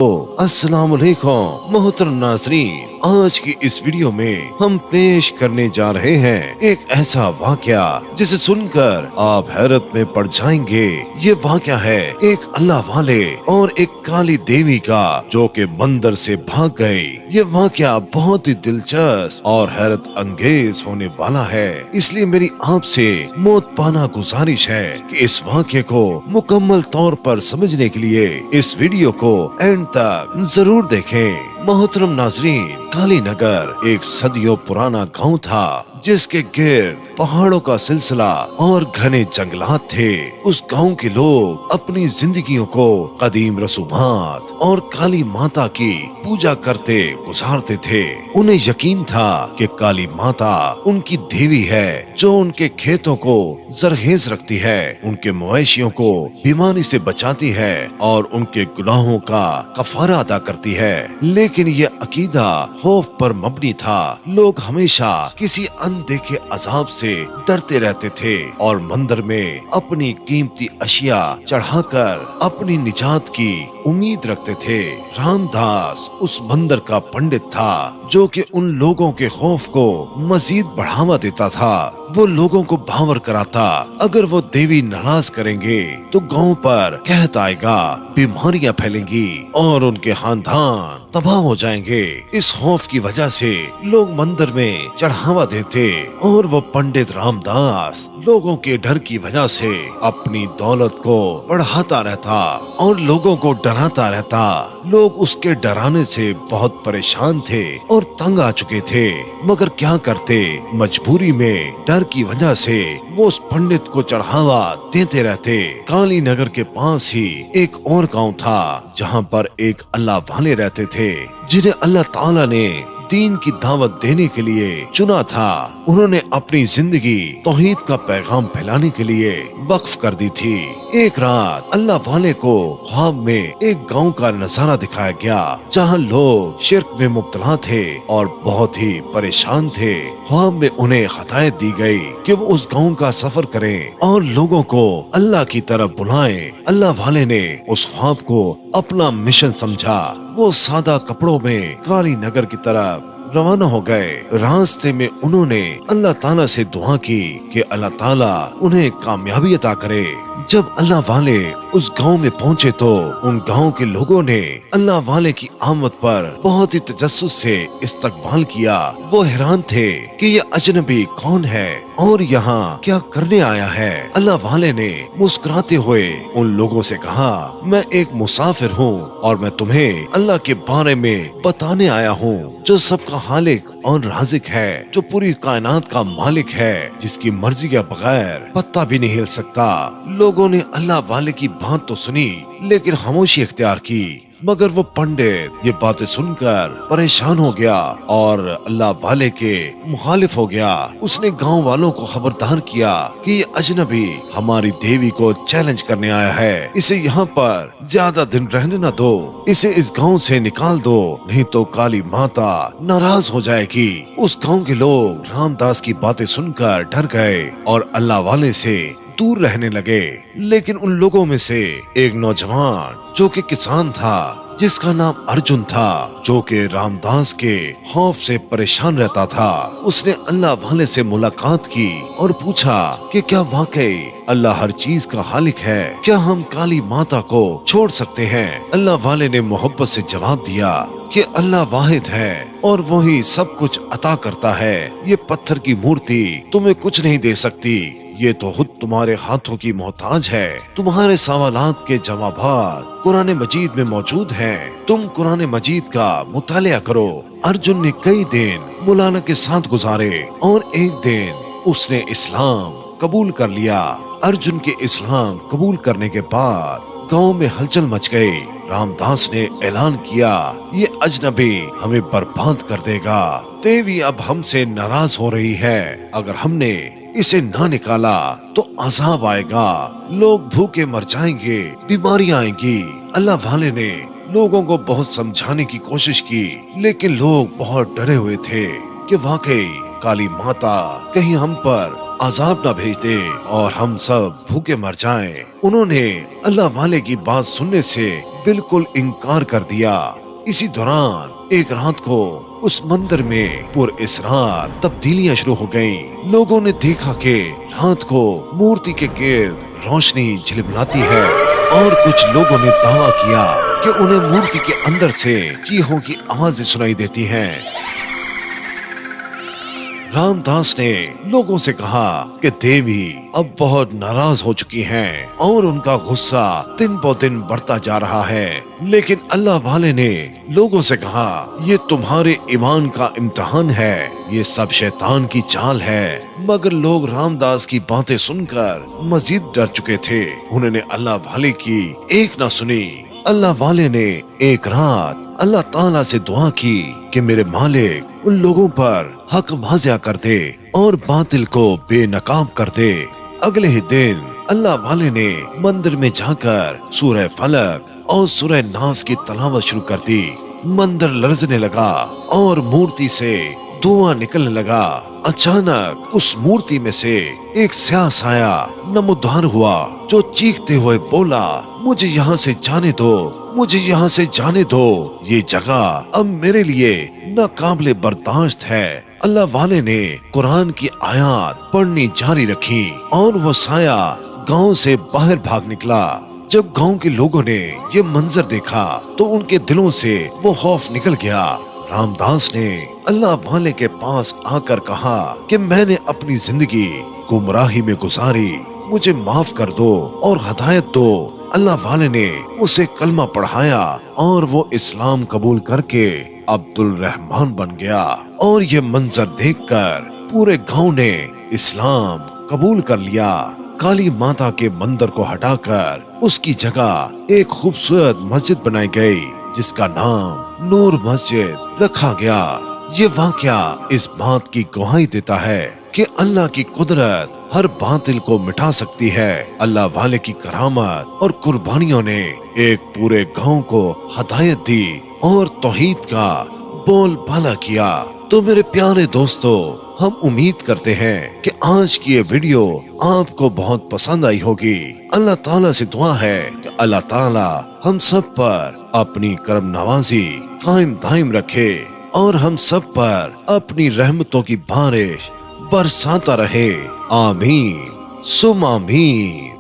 अस्सलाम वालेकुम मोहतरम नाज़रीन, आज की इस वीडियो में हम पेश करने जा रहे हैं एक ऐसा वाकया जिसे सुनकर आप हैरत में पड़ जाएंगे। ये वाकया है एक अल्लाह वाले और एक काली देवी का जो कि मंदिर से भाग गए। ये वाकया बहुत ही दिलचस्प और हैरत अंगेज होने वाला है, इसलिए मेरी आपसे मौत पाना गुजारिश है कि इस वाकये को मुकम्मल तौर पर समझने के लिए इस वीडियो को एंड तक जरूर देखें। मोहतरम नाजरीन, काली नगर एक सदियों पुराना गांव था जिसके गिर्द पहाड़ों का सिलसिला और घने जंगलात थे। उस गांव के लोग अपनी जिंदगियों को कदीम रसूमात और काली माता की पूजा करते गुजारते थे। उन्हें यकीन था कि काली माता उनकी देवी है जो उनके खेतों को जरखेज रखती है, उनके मवेशियों को बीमारी से बचाती है और उनके गुनाहों का कफारा अदा करती है। लेकिन ये अकीदा खौफ पर मबनी था। लोग हमेशा किसी अनदेखे अजाब से डरते रहते थे और मंदिर में अपनी कीमती अशिया चढ़ाकर अपनी निजात की उम्मीद रखते थे। रामदास उस मंदिर का पंडित था जो कि उन लोगों के खौफ को मजीद बढ़ावा देता था। वो लोगों को भावर कराता अगर वो देवी नाराज करेंगे तो गांव पर कहत आएगा, बीमारियां फैलेंगी और उनके खानदान तबाह हो जाएंगे। इस खौफ की वजह से लोग मंदिर में चढ़ावा देते और वो पंडित रामदास लोगों के डर की वजह से अपनी दौलत को बढ़ाता रहता और लोगों को डराता रहता। लोग उसके डराने से बहुत परेशान थे और तंग आ चुके थे, मगर क्या करते, मजबूरी में डर की वजह से वो उस पंडित को चढ़ावा देते रहते। काली नगर के पास ही एक और गांव था जहां पर एक अल्लाह वाले रहते थे जिन्हें अल्लाह ताला ने दीन की दावत देने के लिए चुना था। उन्होंने अपनी जिंदगी तौहीद का पैगाम फैलाने के लिए वक्फ कर दी थी। एक रात अल्लाह वाले को ख्वाब में एक गांव का नजारा दिखाया गया जहां लोग शिर्क में मुब्तला थे और बहुत ही परेशान थे। ख्वाब में उन्हें हिदायत दी गई कि वो उस गांव का सफर करें और लोगों को अल्लाह की तरफ बुलाएं। अल्लाह वाले ने उस ख्वाब को अपना मिशन समझा। वो सादा कपड़ों में काली नगर की तरफ रवाना हो गए। रास्ते में उन्होंने अल्लाह ताला से दुआ की कि अल्लाह ताला उन्हें कामयाबी अता करे। जब अल्लाह वाले उस गांव में पहुंचे तो उन गांव के लोगों ने अल्लाह वाले की आमद पर बहुत ही तजस्सुस से इस्तकबाल किया। वो हैरान थे कि ये अजनबी कौन है और यहाँ क्या करने आया है। अल्लाह वाले ने मुस्कुराते हुए उन लोगों से कहा, मैं एक मुसाफिर हूँ और मैं तुम्हें अल्लाह के बारे में बताने आया हूँ जो सबका खालिक और राज़िक है, जो पूरी कायनात का मालिक है, जिसकी मर्जी के बगैर पत्ता भी नहीं हिल सकता। लोगों ने अल्लाह वाले की बात तो सुनी लेकिन खामोशी इख्तियार की, मगर वो पंडित ये बातें सुनकर परेशान हो गया और अल्लाह वाले के मुखालिफ हो गया। उसने गांव वालों को खबरदार किया कि ये अजनबी हमारी देवी को चैलेंज करने आया है, इसे यहाँ पर ज्यादा दिन रहने न दो, इसे इस गांव से निकाल दो, नहीं तो काली माता नाराज हो जाएगी। उस गांव के लोग रामदास की बातें सुनकर डर गए और अल्लाह वाले से दूर रहने लगे। लेकिन उन लोगों में से एक नौजवान जो कि किसान था, जिसका नाम अर्जुन था, जो कि रामदास के खौफ से परेशान रहता था, उसने अल्लाह वाले से मुलाकात की और पूछा कि क्या वाकई अल्लाह हर चीज का खालिक है, क्या हम काली माता को छोड़ सकते हैं। अल्लाह वाले ने मोहब्बत से जवाब दिया कि अल्लाह वाहिद है और वही सब कुछ अता करता है। ये पत्थर की मूर्ति तुम्हें कुछ नहीं दे सकती, ये तो खुद तुम्हारे हाथों की मोहताज है। तुम्हारे सवालात के जवाबात कुरान मजीद में मौजूद हैं। तुम कुरान मजीद का मुतालिया करो। अर्जुन ने कई दिन मौलाना के साथ गुजारे और एक दिन उसने इस्लाम कबूल कर लिया। अर्जुन के इस्लाम कबूल करने के बाद गांव में हलचल मच गई। रामदास ने ऐलान किया, ये अजनबी हमें बर्बाद कर देगा। देवी अब हमसे नाराज हो रही है, अगर हमने इसे ना निकाला तो अजाब आएगा, लोग भूखे मर जाएंगे, बीमारियां आएंगी। अल्लाह वाले ने लोगों को बहुत समझाने की कोशिश की, लेकिन लोग बहुत डरे हुए थे कि वाकई काली माता कहीं हम पर अजाब ना भेज दे और हम सब भूखे मर जाएं। उन्होंने अल्लाह वाले की बात सुनने से बिल्कुल इनकार कर दिया। इसी दौरान एक रात को उस मंदिर में पुरअसरार तब्दीलियां शुरू हो गईं। लोगों ने देखा कि रात को मूर्ति के गिर्द रोशनी झिलमिलाती है और कुछ लोगों ने दावा किया कि उन्हें मूर्ति के अंदर से चीखों की आवाजें सुनाई देती हैं। रामदास ने लोगों से कहा कि देवी अब बहुत नाराज हो चुकी हैं और उनका गुस्सा दिन ब दिन बढ़ता जा रहा है। लेकिन अल्लाह वाले ने लोगों से कहा, ये तुम्हारे ईमान का इम्तिहान है, ये सब शैतान की चाल है। मगर लोग रामदास की बातें सुनकर मजीद डर चुके थे। उन्होंने अल्लाह वाले की एक ना सुनी। अल्लाह वाले ने एक रात अल्लाह ताला से दुआ की कि मेरे मालिक उन लोगों पर हक वाज़िया कर दे और बातिल को बेनकाब कर दे। अगले ही दिन अल्लाह वाले ने मंदिर में जाकर सूरह फलक और सूरह नास की तलावत शुरू कर दी। मंदिर लरजने लगा और मूर्ति से धुआं निकलने लगा। अचानक उस मूर्ति में से एक स्याह साया नमोद्वार हुआ जो चीखते हुए बोला, मुझे यहाँ से जाने दो, मुझे यहाँ से जाने दो, ये जगह अब मेरे लिए नाकाबिले बर्दाश्त है। अल्लाह वाले ने कुरान की आयत पढ़नी जारी रखी और वो साया गांव से बाहर भाग निकला। जब गांव के लोगों ने ये मंजर देखा तो उनके दिलों से वो खौफ निकल गया। रामदास ने अल्लाह वाले के पास आकर कहा कि मैंने अपनी जिंदगी गुमराही में गुजारी, मुझे माफ कर दो और हदायत दो। अल्लाह वाले ने उसे कलमा पढ़ाया और वो इस्लाम कबूल करके अब्दुल रहमान बन गया। और ये मंजर देखकर पूरे गांव ने इस्लाम कबूल कर लिया। काली माता के मंदिर को हटाकर उसकी जगह एक खूबसूरत मस्जिद बनाई गई जिसका नाम नूर मस्जिद रखा गया। ये वाकया इस बात की गवाही देता है कि अल्लाह की कुदरत हर बातिल को मिटा सकती है। अल्लाह वाले की करामत और कुर्बानियों ने एक पूरे गांव को हदायत दी और तौहीद का बोलबाला किया। तो मेरे प्यारे दोस्तों, हम उम्मीद करते हैं कि आज की ये वीडियो आपको बहुत पसंद आई होगी। अल्लाह ताला से दुआ है कि अल्लाह ताला हम सब पर अपनी करम नवाजी कायम दायम रखे और हम सब पर अपनी रहमतों की बारिश बरसाता रहे। आमीन सुम आमीन।